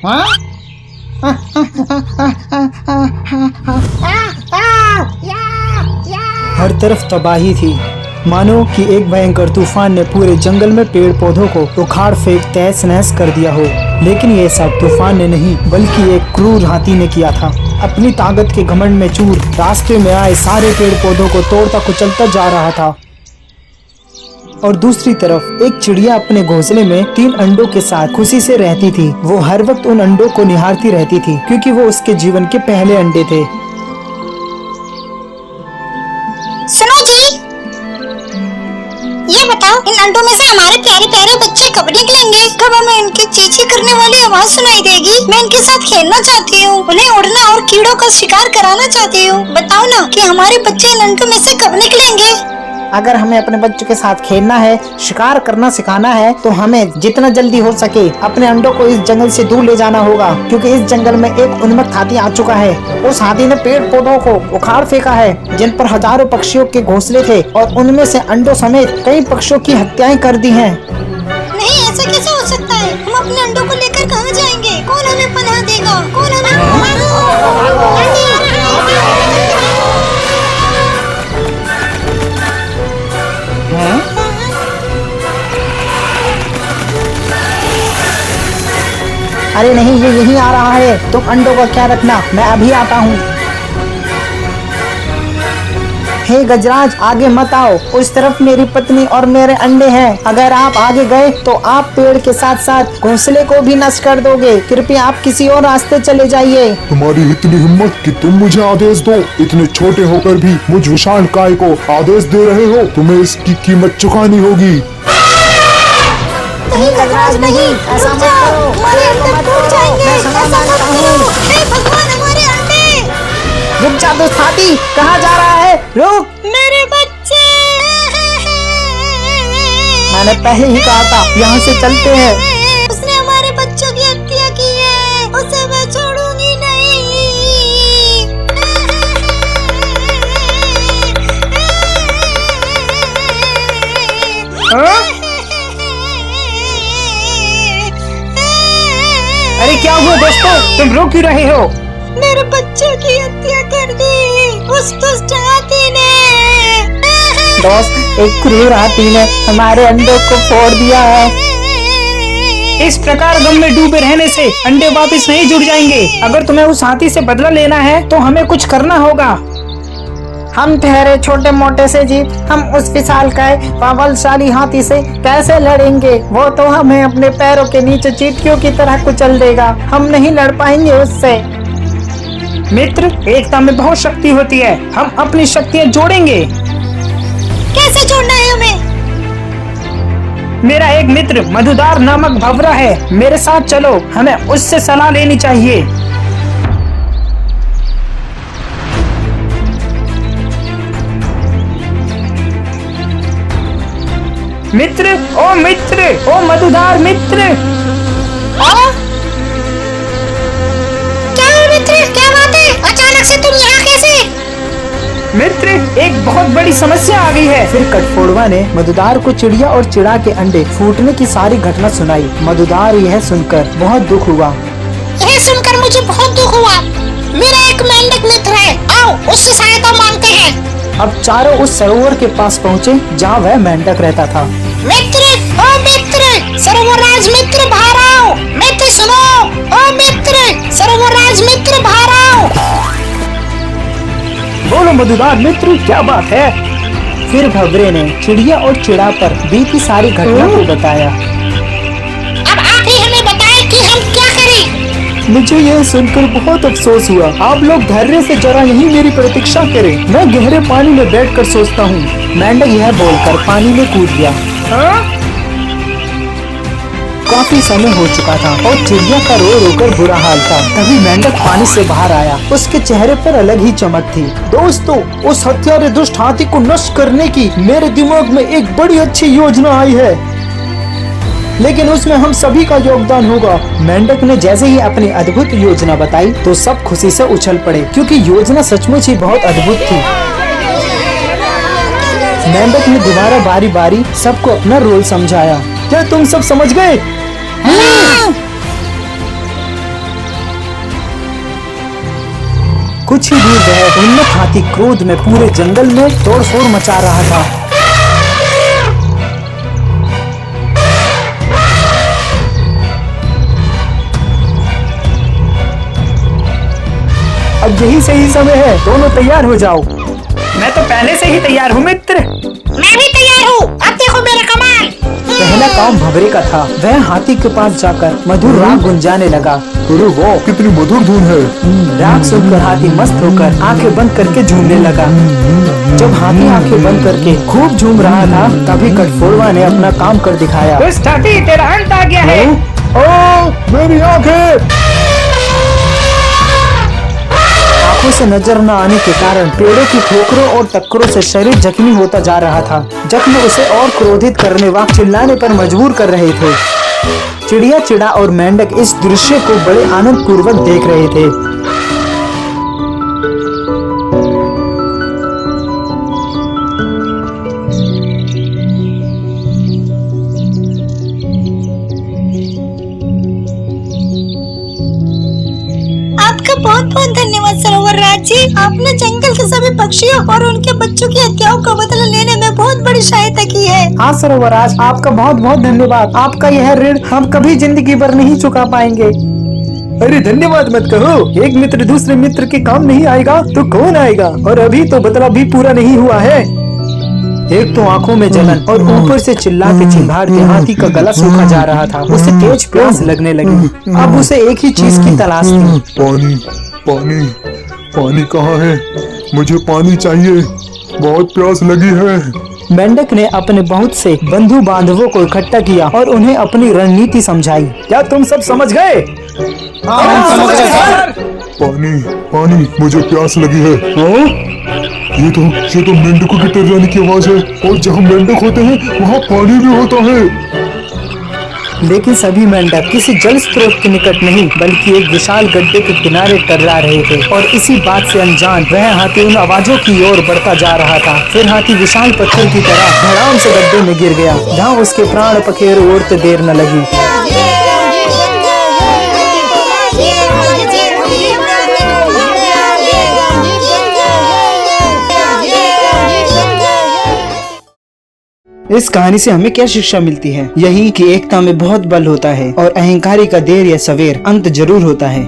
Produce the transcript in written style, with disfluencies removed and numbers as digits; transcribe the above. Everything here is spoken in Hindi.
हाँ? हर तरफ तबाही थी, मानो कि एक भयंकर तूफान ने पूरे जंगल में पेड़ पौधों को उखाड़ फेंक तहस नहस कर दिया हो। लेकिन ये सब तूफान ने नहीं बल्कि एक क्रूर हाथी ने किया था। अपनी ताकत के घमंड में चूर रास्ते में आए सारे पेड़ पौधों को तोड़ता कुचलता जा रहा था। और दूसरी तरफ एक चिड़िया अपने घोंसले में 3 अंडों के साथ खुशी से रहती थी। वो हर वक्त उन अंडों को निहारती रहती थी क्योंकि वो उसके जीवन के पहले अंडे थे। सुनो जी, ये बताओ इन अंडों में से हमारे प्यारे प्यारे बच्चे कब निकलेंगे? कब हमें इनकी चींची करने वाली आवाज सुनाई देगी? मैं इनके साथ खेलना चाहती हूँ, उन्हें उड़ना और कीड़ों का शिकार कराना चाहती हूँ। बताओ ना कि हमारे बच्चे इन अंडों में से कब निकलेंगे? अगर हमें अपने बच्चों के साथ खेलना है, शिकार करना सिखाना है, तो हमें जितना जल्दी हो सके अपने अंडों को इस जंगल से दूर ले जाना होगा, क्योंकि इस जंगल में एक उन्मत्त हाथी आ चुका है। उस हाथी ने पेड़ पौधों को उखाड़ फेंका है, जिन पर हजारों पक्षियों के घोंसले थे, और उनमें से अंडों समेत कई पक्षियों की हत्याएं कर दी हैं। नहीं, ऐसा कैसे हो सकता है? हम अपने अंडों को लेकर कहाँ जाएंगे? कौन हमें पनाह देगा? कौन हमें अरे नहीं, ये यहीं आ रहा है। तुम अंडों का क्या रखना, मैं अभी आता हूँ। हे गजराज, आगे मत आओ। उस तरफ मेरी पत्नी और मेरे अंडे हैं। अगर आप आगे गए तो आप पेड़ के साथ साथ घोंसले को भी नष्ट कर दोगे। कृपया आप किसी और रास्ते चले जाइए। तुम्हारी इतनी हिम्मत कि तुम मुझे आदेश दो। इतने छोटे होकर भी मुझ विशालकाय को आदेश दे रहे हो। तुम्हें इसकी कीमत चुकानी होगी। नहीं गजराज, नहीं, ऐसा मत करो। हमारे अंडे टूट जाएंगे। ऐसा मत करो। हे भगवान, हमारे अंडे! रुक जा दोस्त हाथी, कहाँ जा रहा है? रुक! मेरे बच्चे! मैंने पहले ही कहा था, यहाँ से चलते हैं। उसने हमारे बच्चों की हत्या की है, उसे मैं छोड़ूंगी नहीं। हाँ? अरे क्या हुआ दोस्तों, तुम रो क्यों रहे हो? मेरे बच्चों की हत्या कर दी उस दुष्ट हाथी ने। दोस्त, एक क्रूर हाथी ने हमारे अंडों को फोड़ दिया है। इस प्रकार गम में डूबे रहने से अंडे वापस नहीं जुड़ जाएंगे। अगर तुम्हें उस हाथी से बदला लेना है तो हमें कुछ करना होगा। हम ठहरे छोटे मोटे से जीव, हम उस विशालकाय बलशाली हाथी से कैसे लड़ेंगे? वो तो हमें अपने पैरों के नीचे चींटियों की तरह कुचल देगा। हम नहीं लड़ पाएंगे उससे। मित्र, एकता में बहुत शक्ति होती है। हम अपनी शक्तियाँ जोड़ेंगे। कैसे जोड़ना है हमें? मेरा एक मित्र मधुदार नामक भंवरा है, मेरे साथ चलो, हमें उससे सलाह लेनी चाहिए। मित्र, ओ मधुदार मित्र। क्या हुआ मित्र, क्या बात है? अचानक से तुम यहाँ कैसे? मित्र, एक बहुत बड़ी समस्या आ गई है। फिर कटफोड़वा ने मधुदार को चिड़िया और चिड़ा के अंडे फूटने की सारी घटना सुनाई। मधुदार यह सुनकर बहुत दुख हुआ। यह सुनकर मुझे बहुत दुख हुआ। मेरा एक मेंढक मित्र है, आओ उससे सहायता मांगते हैं। अब चारों उस सरोवर के पास पहुँचे जहाँ वह मेंढक रहता था। मित्र, ओ मित्र, सर्वराज मित्र बाहर आओ। मित्र सुनो, ओ मित्र, सर्वराज मित्र बाहर आओ। बोलो मधुदार मित्र, क्या बात है? फिर भंवरे ने चिड़िया और चिड़ा पर बीती सारी घटना को बताया। अब आप ही हमें बताएं कि हम क्या करें। मुझे यह सुनकर बहुत अफसोस हुआ। आप लोग धैर्य से जरा यहीं मेरी प्रतीक्षा करें, मैं गहरे पानी में बैठकर सोचता हूँ। मेंढक यह बोलकर पानी में कूद गया। काफी समय हो चुका था और चिड़िया का रो रोकर बुरा हाल था। तभी मेंढक पानी से बाहर आया। उसके चेहरे पर अलग ही चमक थी। दोस्तों, उस हत्यारे दुष्ट हाथी को नष्ट करने की मेरे दिमाग में एक बड़ी अच्छी योजना आई है, लेकिन उसमें हम सभी का योगदान होगा। मेंढक ने जैसे ही अपनी अद्भुत योजना बताई तो सब खुशी से उछल पड़े, क्योंकि योजना सचमुच ही बहुत अद्भुत थी। मेंढक ने दोबारा बारी बारी सबको अपना रोल समझाया। क्या तुम सब समझ गए? कुछ ही दूर वह उन्नत हाथी क्रोध में पूरे जंगल में तोड़फोड़ मचा रहा था। अब यही सही समय है, दोनों तैयार हो जाओ। मैं तो पहले से ही तैयार हूँ मित्र। मैं भी तैयार हूँ, अब देखो मेरा कमाल। पहला काम भंवरे का था। वह हाथी के पास जाकर मधुर राग गुंजाने लगा। अरे वाह, कितनी मधुर धुन है। राग सुनकर हाथी मस्त होकर आंखें बंद करके झूमने लगा। जब हाथी आंखें बंद करके खूब झूम रहा था, तभी कठफोड़वा ने अपना काम कर दिखाया। दुष्ट हाथी, तेरा अंत आ गया है। ओ, मेरी आंखें। आंखों से नजर न आने के कारण पेड़ों की ठोकरों और टक्करों से शरीर जख्मी होता जा रहा था। जख्म उसे और क्रोधित करने व चिल्लाने पर मजबूर कर रहे थे। चिड़िया, चिड़ा और मेंढक इस दृश्य को बड़े आनंद पूर्वक देख रहे थे। आपका बहुत बहुत धन्यवाद सरोवर राज जी। आपने जंगल के सभी पक्षियों और उनके बच्चों की हत्याओं का बदला लेने में बहुत बड़ी सहायता की है। हाँ सरोवराज, आपका बहुत बहुत धन्यवाद। आपका यह ऋण हम कभी जिंदगी भर नहीं चुका पाएंगे। अरे धन्यवाद मत कहो, एक मित्र दूसरे मित्र के काम नहीं आएगा तो कौन आएगा। और अभी तो बदला भी पूरा नहीं हुआ है। एक तो आंखों में जलन और ऊपर से चिल्लाते चिल्लाते हाथी का गला सूखा जा रहा था। उसे तेज प्यास लगने लगी। अब उसे एक ही चीज की तलाश थी। पानी, पानी, पानी कहाँ है? मुझे पानी चाहिए, बहुत प्यास लगी है। मेंढक ने अपने बहुत से बंधु बांधवों को इकट्ठा किया और उन्हें अपनी रणनीति समझाई। क्या तुम सब समझ गए? पानी, पानी, मुझे प्यास लगी है। ये तो मेंढकों की टर्राने की आवाज है, और जहाँ मेंढक होते हैं वहाँ पानी भी होता है। लेकिन सभी मेंढक किसी जल स्रोत के निकट नहीं बल्कि एक विशाल गड्ढे के किनारे टर्रा रहे थे। और इसी बात से अनजान वह हाथी उन आवाजों की ओर बढ़ता जा रहा था। फिर हाथी विशाल पत्थर की तरह धड़ाम से गड्ढे में गिर गया, जहाँ उसके प्राण पखेरु उड़ते देर न लगी। इस कहानी से हमें क्या शिक्षा मिलती है? यही कि एकता में बहुत बल होता है और अहंकारी का देर या सवेर अंत जरूर होता है।